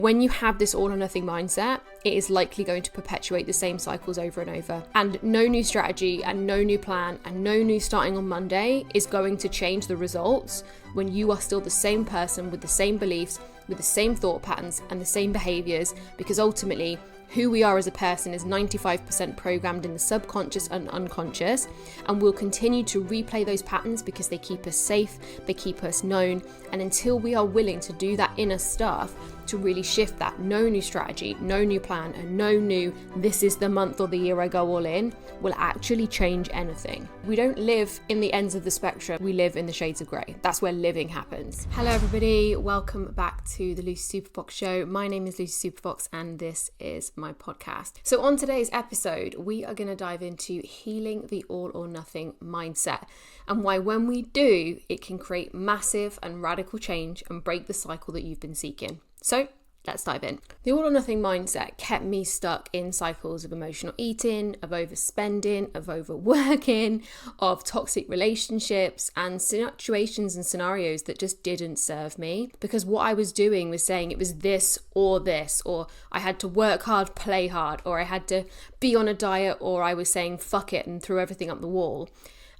When you have this all or nothing mindset, it is likely going to perpetuate the same cycles over and over. And no new strategy and no new plan and no new starting on Monday is going to change the results when you are still the same person with the same beliefs, with the same thought patterns and the same behaviors, because ultimately who we are as a person is 95% programmed in the subconscious and unconscious, and we'll continue to replay those patterns because they keep us safe, they keep us known, and until we are willing to do that inner stuff to really shift that, no new strategy, no new plan, and no new this is the month or the year I go all in, will actually change anything. We don't live in the ends of the spectrum, we live in the shades of grey. That's where living happens. Hello everybody, welcome back to the Lucy Superfox Show. My name is Lucy Superfox and this is my podcast. So on today's episode, we are going to dive into healing the all or nothing mindset and why when we do, it can create massive and radical change and break the cycle that you've been seeking. So let's dive in. The all or nothing mindset kept me stuck in cycles of emotional eating, of overspending, of overworking, of toxic relationships and situations and scenarios that just didn't serve me, because what I was doing was saying it was this, or I had to work hard, play hard, or I had to be on a diet, or I was saying fuck it and threw everything up the wall.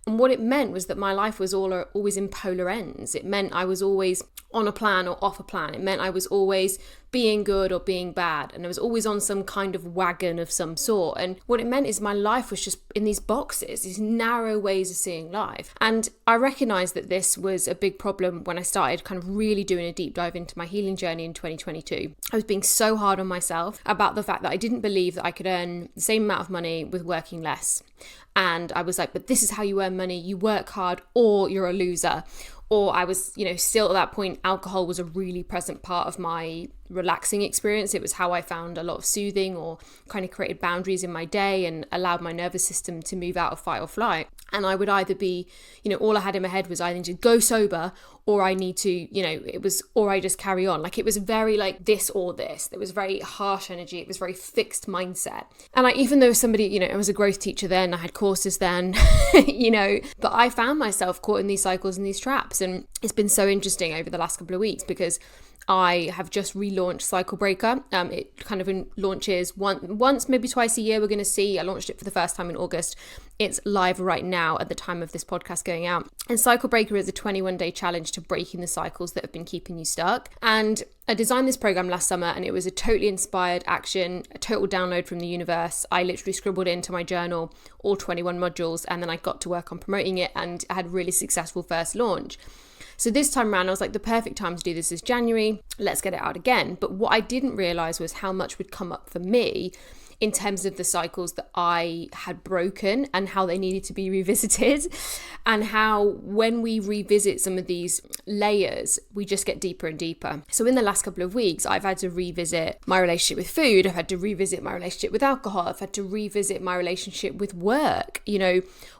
And what it meant was that my life was always in polar ends. It meant I was always on a plan or off a plan. It meant I was always being good or being bad. And I was always on some kind of wagon of some sort. And what it meant is my life was just in these boxes, these narrow ways of seeing life. And I recognized that this was a big problem when I started kind of really doing a deep dive into my healing journey in 2022. I was being so hard on myself about the fact that I didn't believe that I could earn the same amount of money with working less. And I was like, but this is how you earn money. You work hard or you're a loser. Or I was, still at that point, alcohol was a really present part of my relaxing experience. It was how I found a lot of soothing or kind of created boundaries in my day and allowed my nervous system to move out of fight or flight. And I would either be, all I had in my head was I need to go sober or I need to, or I just carry on. Like it was very like this or this. There was very harsh energy. It was very fixed mindset. And even though somebody, I was a growth teacher then, I had courses then, but I found myself caught in these cycles and these traps. And it's been so interesting over the last couple of weeks because I have just relaunched Cycle Breaker. It kind of launches once, maybe twice a year. We're going to see. I launched it for the first time in August. It's live right now at the time of this podcast going out. And Cycle Breaker is a 21-day challenge to breaking the cycles that have been keeping you stuck. And I designed this program last summer and it was a totally inspired action, a total download from the universe. I literally scribbled into my journal all 21 modules and then I got to work on promoting it and I had a really successful first launch. So this time around, I was like, the perfect time to do this is January. Let's get it out again. But what I didn't realize was how much would come up for me in terms of the cycles that I had broken and how they needed to be revisited, and how when we revisit some of these layers, we just get deeper and deeper. So in the last couple of weeks, I've had to revisit my relationship with food. I've had to revisit my relationship with alcohol. I've had to revisit my relationship with work.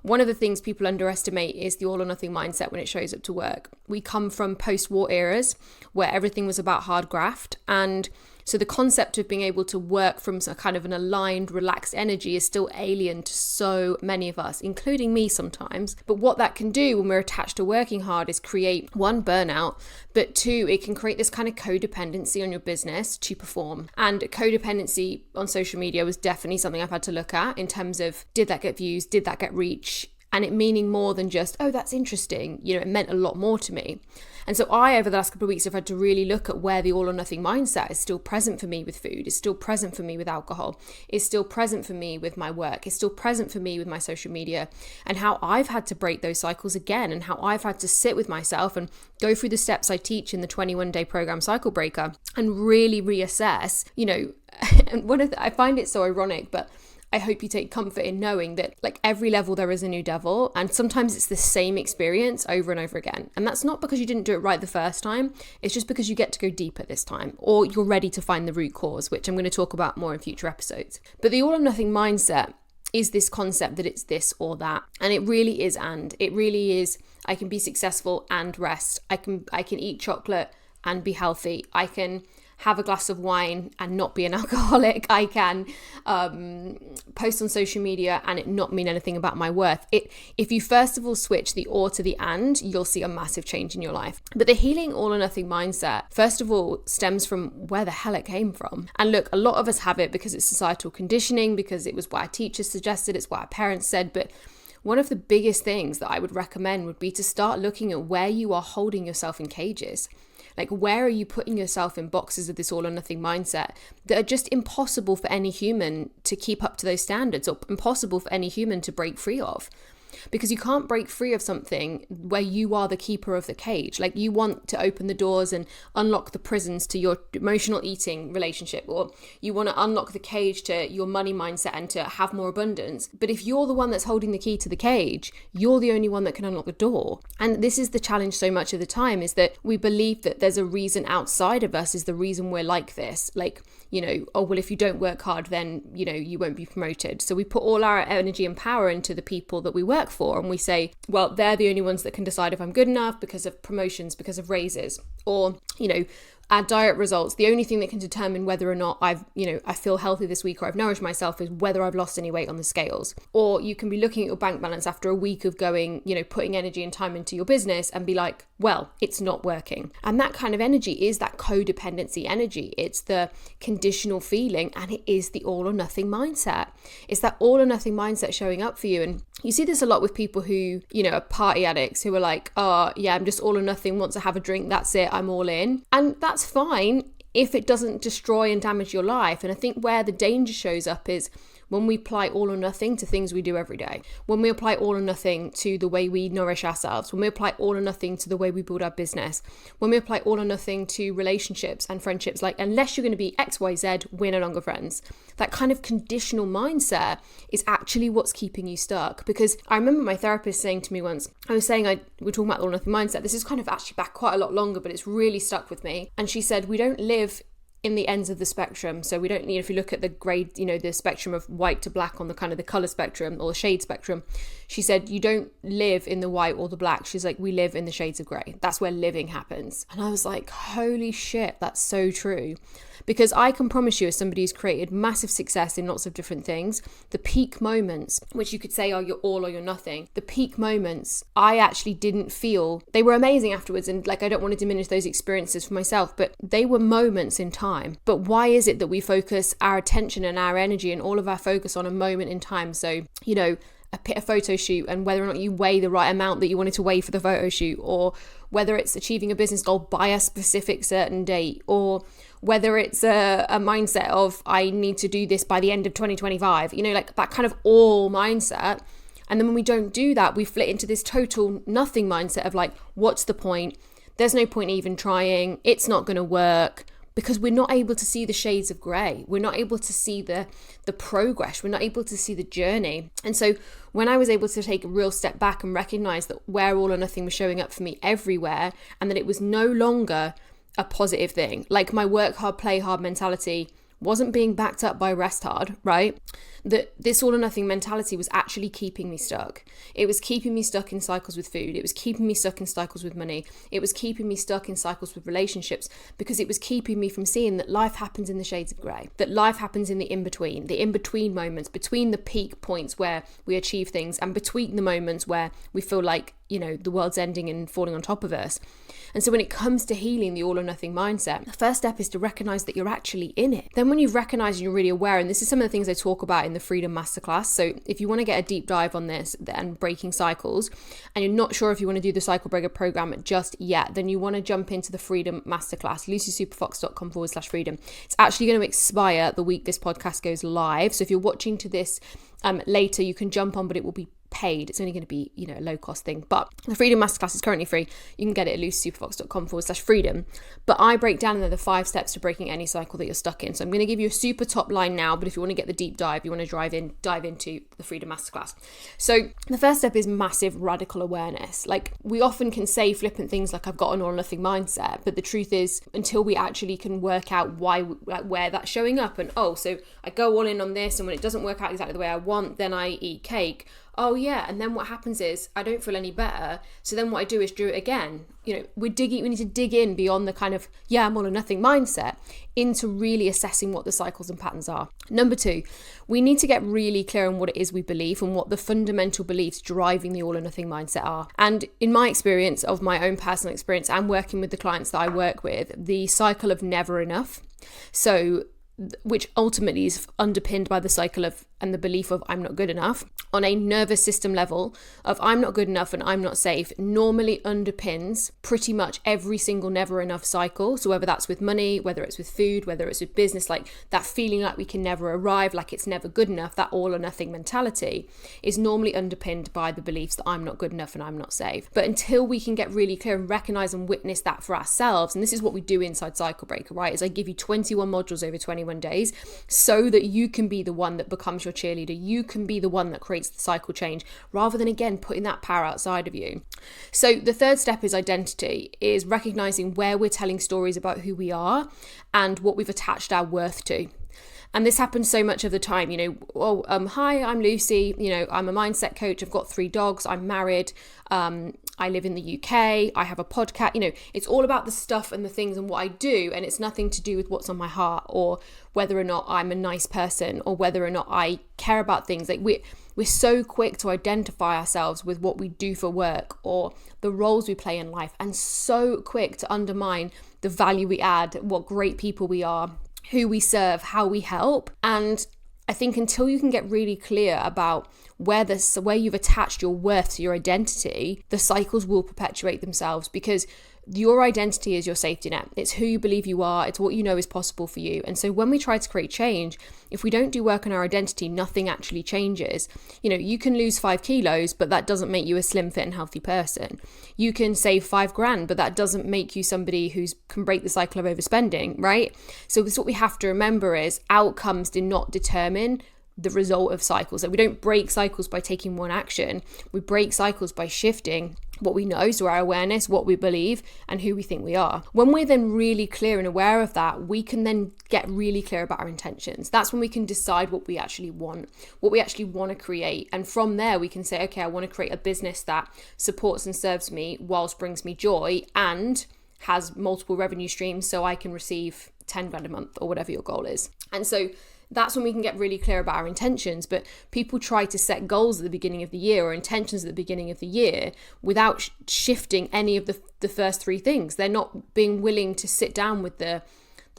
One of the things people underestimate is the all or nothing mindset when it shows up to work. We come from post-war eras where everything was about hard graft, and so the concept of being able to work from some kind of an aligned, relaxed energy is still alien to so many of us, including me sometimes. But what that can do when we're attached to working hard is create, one, burnout, but two, it can create this kind of codependency on your business to perform. And codependency on social media was definitely something I've had to look at in terms of, did that get views? Did that get reach? And it meaning more than just, oh, that's interesting. It meant a lot more to me. And so over the last couple of weeks, have had to really look at where the all or nothing mindset is still present for me with food, is still present for me with alcohol, is still present for me with my work, is still present for me with my social media, and how I've had to break those cycles again, and how I've had to sit with myself and go through the steps I teach in the 21-day program Cycle Breaker and really reassess, and I find it so ironic, but I hope you take comfort in knowing that like every level there is a new devil, and sometimes it's the same experience over and over again. And that's not because you didn't do it right the first time, it's just because you get to go deeper this time, or you're ready to find the root cause, which I'm going to talk about more in future episodes. But the all or nothing mindset is this concept that it's this or that, and it really is, and it really is, I can be successful and rest. I can eat chocolate and be healthy. I can have a glass of wine and not be an alcoholic. I can post on social media and it not mean anything about my worth. If you first of all switch the or to the and, you'll see a massive change in your life. But the healing all or nothing mindset, first of all, stems from where the hell it came from. And look, a lot of us have it because it's societal conditioning, because it was what our teachers suggested, it's what our parents said. But one of the biggest things that I would recommend would be to start looking at where you are holding yourself in cages. Like, where are you putting yourself in boxes of this all or nothing mindset that are just impossible for any human to keep up to those standards, or impossible for any human to break free of? Because you can't break free of something where you are the keeper of the cage. Like, you want to open the doors and unlock the prisons to your emotional eating relationship, or you want to unlock the cage to your money mindset and to have more abundance. But if you're the one that's holding the key to the cage, you're the only one that can unlock the door. And this is the challenge so much of the time, is that we believe that there's a reason outside of us is the reason we're like this. Like, oh, well, if you don't work hard, then, you won't be promoted. So we put all our energy and power into the people that we work for, and we say, well, they're the only ones that can decide if I'm good enough because of promotions, because of raises, or our diet results. The only thing that can determine whether or not I feel healthy this week or I've nourished myself is whether I've lost any weight on the scales. Or you can be looking at your bank balance after a week of going, putting energy and time into your business and be like, well, it's not working. And that kind of energy is that codependency energy. It's the conditional feeling, and it is the all or nothing mindset. It's that all or nothing mindset showing up for you. And you see this a lot with people who, are party addicts, who are like, oh yeah, I'm just all or nothing. Once I have a drink, that's it, I'm all in. And that's fine if it doesn't destroy and damage your life. And I think where the danger shows up is when we apply all or nothing to things we do every day, when we apply all or nothing to the way we nourish ourselves, when we apply all or nothing to the way we build our business, when we apply all or nothing to relationships and friendships, like, unless you're going to be XYZ, we're no longer friends. That kind of conditional mindset is actually what's keeping you stuck. Because I remember my therapist saying to me once, we're talking about all or nothing mindset. This is kind of actually back quite a lot longer, but it's really stuck with me. And she said, we don't live in the ends of the spectrum. So we don't need, if you look at the grade, the spectrum of white to black on the kind of the color spectrum or the shade spectrum, she said, you don't live in the white or the black. She's like, we live in the shades of gray. That's where living happens. And I was like, holy shit, that's so true. Because I can promise you, as somebody who's created massive success in lots of different things, the peak moments, which you could say are your all or your nothing, the peak moments, I actually didn't feel, they were amazing afterwards. And like, I don't want to diminish those experiences for myself, but they were moments in time. But why is it that we focus our attention and our energy and all of our focus on a moment in time? So, a photo shoot, and whether or not you weigh the right amount that you wanted to weigh for the photo shoot, or whether it's achieving a business goal by a specific certain date, or whether it's a mindset of I need to do this by the end of 2025, like that kind of all mindset. And then when we don't do that, we flit into this total nothing mindset of like, what's the point? There's no point even trying. It's not going to work. Because we're not able to see the shades of grey. We're not able to see the progress. We're not able to see the journey. And so when I was able to take a real step back and recognise that where all or nothing was showing up for me everywhere, and that it was no longer a positive thing, like my work hard, play hard mentality wasn't being backed up by rest hard, right? That this all or nothing mentality was actually keeping me stuck. It was keeping me stuck in cycles with food. It was keeping me stuck in cycles with money. It was keeping me stuck in cycles with relationships, because it was keeping me from seeing that life happens in the shades of grey, that life happens in the in-between moments, between the peak points where we achieve things and between the moments where we feel like, the world's ending and falling on top of us. And so when it comes to healing the all or nothing mindset, the first step is to recognize that you're actually in it. Then when you've recognized and you're really aware, and this is some of the things I talk about in the Freedom Masterclass. So if you want to get a deep dive on this and breaking cycles, and you're not sure if you want to do the Cycle Breaker program just yet, then you want to jump into the Freedom Masterclass, lucysuperfox.com/freedom. It's actually going to expire the week this podcast goes live. So if you're watching to this later, you can jump on, but it will be paid. It's only going to be, a low cost thing. But the Freedom Masterclass is currently free. You can get it at lucysuperfox.com/freedom. But I break down in there the 5 steps to breaking any cycle that you're stuck in. So I'm going to give you a super top line now, but if you want to get the deep dive, you want to dive into the Freedom Masterclass. So the first step is massive radical awareness. Like, we often can say flippant things like I've got an all or nothing mindset, but the truth is, until we actually can work out where that's showing up, and so I go all in on this, and when it doesn't work out exactly the way I want, then I eat cake. oh yeah, and then what happens is I don't feel any better. So then what I do is do it again. We need to dig in beyond the kind of, yeah, I'm all or nothing mindset into really assessing what the cycles and patterns are. Number 2, we need to get really clear on what it is we believe and what the fundamental beliefs driving the all or nothing mindset are. And in my experience of my own personal experience and working with the clients that I work with, the cycle of never enough. So which ultimately is underpinned by the cycle of and the belief of I'm not good enough, on a nervous system level of I'm not good enough and I'm not safe, normally underpins pretty much every single never enough cycle. So whether that's with money, whether it's with food, whether it's with business, like that feeling like we can never arrive, like it's never good enough, that all or nothing mentality is normally underpinned by the beliefs that I'm not good enough and I'm not safe. But until we can get really clear and recognize and witness that for ourselves, and this is what we do inside Cycle Breaker, right? Is I give you 21 modules over 21 days so that you can be the one that becomes your cheerleader. You can be the one that creates the cycle change rather than, again, putting that power outside of you. So the third step is identity, is recognizing where we're telling stories about who we are and what we've attached our worth to. And this happens so much of the time, hi, I'm Lucy, I'm a mindset coach, I've got 3 dogs, I'm married, I live in the UK, I have a podcast, it's all about the stuff and the things and what I do, and it's nothing to do with what's on my heart or whether or not I'm a nice person or whether or not I care about things. Like we're so quick to identify ourselves with what we do for work or the roles we play in life, and so quick to undermine the value we add, what great people we are, who we serve, how we help. And I think until you can get really clear about where you've attached your worth to your identity, the cycles will perpetuate themselves, because your identity is your safety net. It's who you believe you are. It's what you know is possible for you. And so when we try to create change, if we don't do work on our identity, nothing actually changes. You can lose 5 kilos, but that doesn't make you a slim, fit and healthy person. You can save $5,000, but that doesn't make you somebody who can break the cycle of overspending, right? So this, what we have to remember is outcomes do not determine the result of cycles. Like we don't break cycles by taking one action. We break cycles by shifting what we know, so our awareness, what we believe, and who we think we are. When we're then really clear and aware of that, we can then get really clear about our intentions. That's when we can decide what we actually want to create. And from there, we can say, okay, I want to create a business that supports and serves me whilst brings me joy and has multiple revenue streams so I can receive 10 grand a month or whatever your goal is. And so that's when we can get really clear about our intentions. But people try to set goals at the beginning of the year or intentions at the beginning of the year without shifting any of the first 3 things. They're not being willing to sit down with the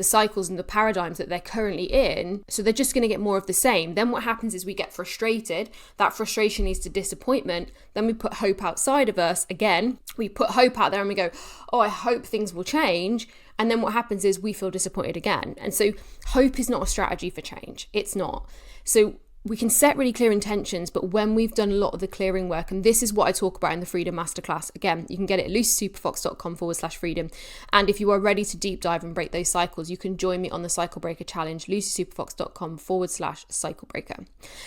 cycles and the paradigms that they're currently in. So they're just going to get more of the same. Then what happens is we get frustrated. That frustration leads to disappointment. Then we put hope outside of us. Again, we put hope out there and we go, oh, I hope things will change. And then what happens is we feel disappointed again. And so hope is not a strategy for change. It's not. So we can set really clear intentions, but when we've done a lot of the clearing work, and this is what I talk about in the Freedom Masterclass, again, you can get it at lucysuperfox.com/freedom. And if you are ready to deep dive and break those cycles, you can join me on the Cycle Breaker Challenge, lucysuperfox.com/cycle breaker.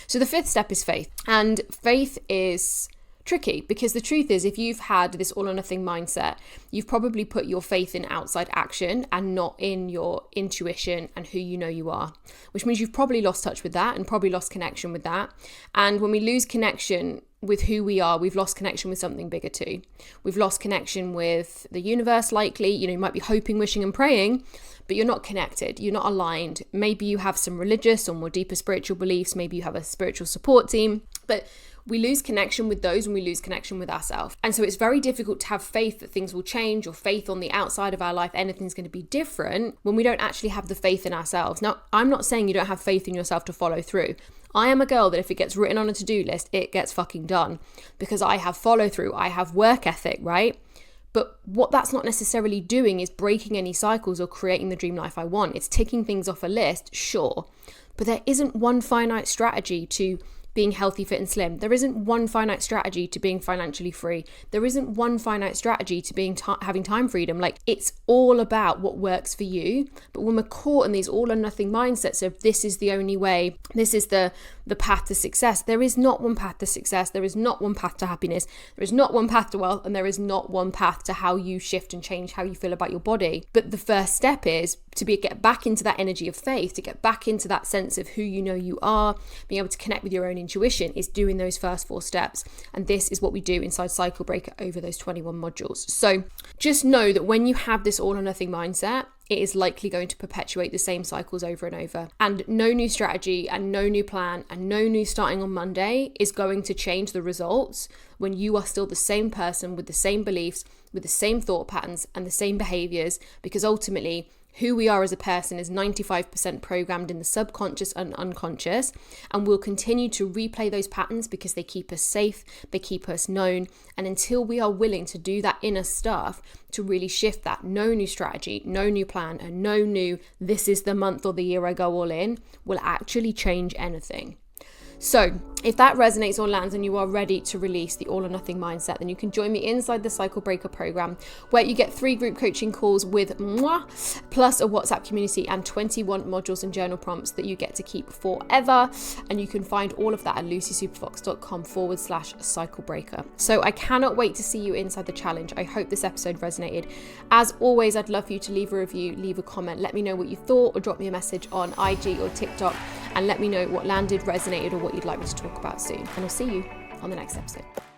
So the 5th step is faith. And faith is tricky because the truth is, if you've had this all or nothing mindset, you've probably put your faith in outside action and not in your intuition and who you know you are, which means you've probably lost touch with that and probably lost connection with that. And when we lose connection with who we are, we've lost connection with something bigger too. We've lost connection with the universe, likely. You might be hoping, wishing and praying, but you're not connected. You're not aligned. Maybe you have some religious or more deeper spiritual beliefs. Maybe you have a spiritual support team, but we lose connection with those when we lose connection with ourselves. And so it's very difficult to have faith that things will change or faith on the outside of our life, anything's going to be different when we don't actually have the faith in ourselves. Now, I'm not saying you don't have faith in yourself to follow through. I am a girl that if it gets written on a to-do list, it gets fucking done because I have follow through, I have work ethic, right? But what that's not necessarily doing is breaking any cycles or creating the dream life I want. It's ticking things off a list, sure, but there isn't one finite strategy to being healthy, fit and slim. There isn't one finite strategy to being financially free. There isn't one finite strategy to being having time freedom. Like, it's all about what works for you. But when we're caught in these all or nothing mindsets of this is the only way, this is the path to success, there is not one path to success. There is not one path to happiness. There is not one path to wealth, and there is not one path to how you shift and change how you feel about your body. But the first step is to get back into that energy of faith, to get back into that sense of who you know you are, being able to connect with your own intuition is doing those first 4 steps. And this is what we do inside Cycle Breaker over those 21 modules. So just know that when you have this all or nothing mindset, it is likely going to perpetuate the same cycles over and over. And no new strategy and no new plan and no new starting on Monday is going to change the results when you are still the same person with the same beliefs, with the same thought patterns and the same behaviors, because ultimately who we are as a person is 95% programmed in the subconscious and unconscious, and we'll continue to replay those patterns because they keep us safe, they keep us known, and until we are willing to do that inner stuff to really shift that, no new strategy, no new plan, and no new this is the month or the year I go all in will actually change anything. So if that resonates or lands and you are ready to release the all or nothing mindset, then you can join me inside the Cycle Breaker program, where you get 3 group coaching calls with moi, plus a WhatsApp community and 21 modules and journal prompts that you get to keep forever. And you can find all of that at lucysuperfox.com/cyclebreaker. So I cannot wait to see you inside the challenge. I hope this episode resonated. As always, I'd love for you to leave a review, leave a comment, let me know what you thought, or drop me a message on IG or TikTok and let me know what landed, resonated, or what you'd like me to talk about soon. And I'll see you on the next episode.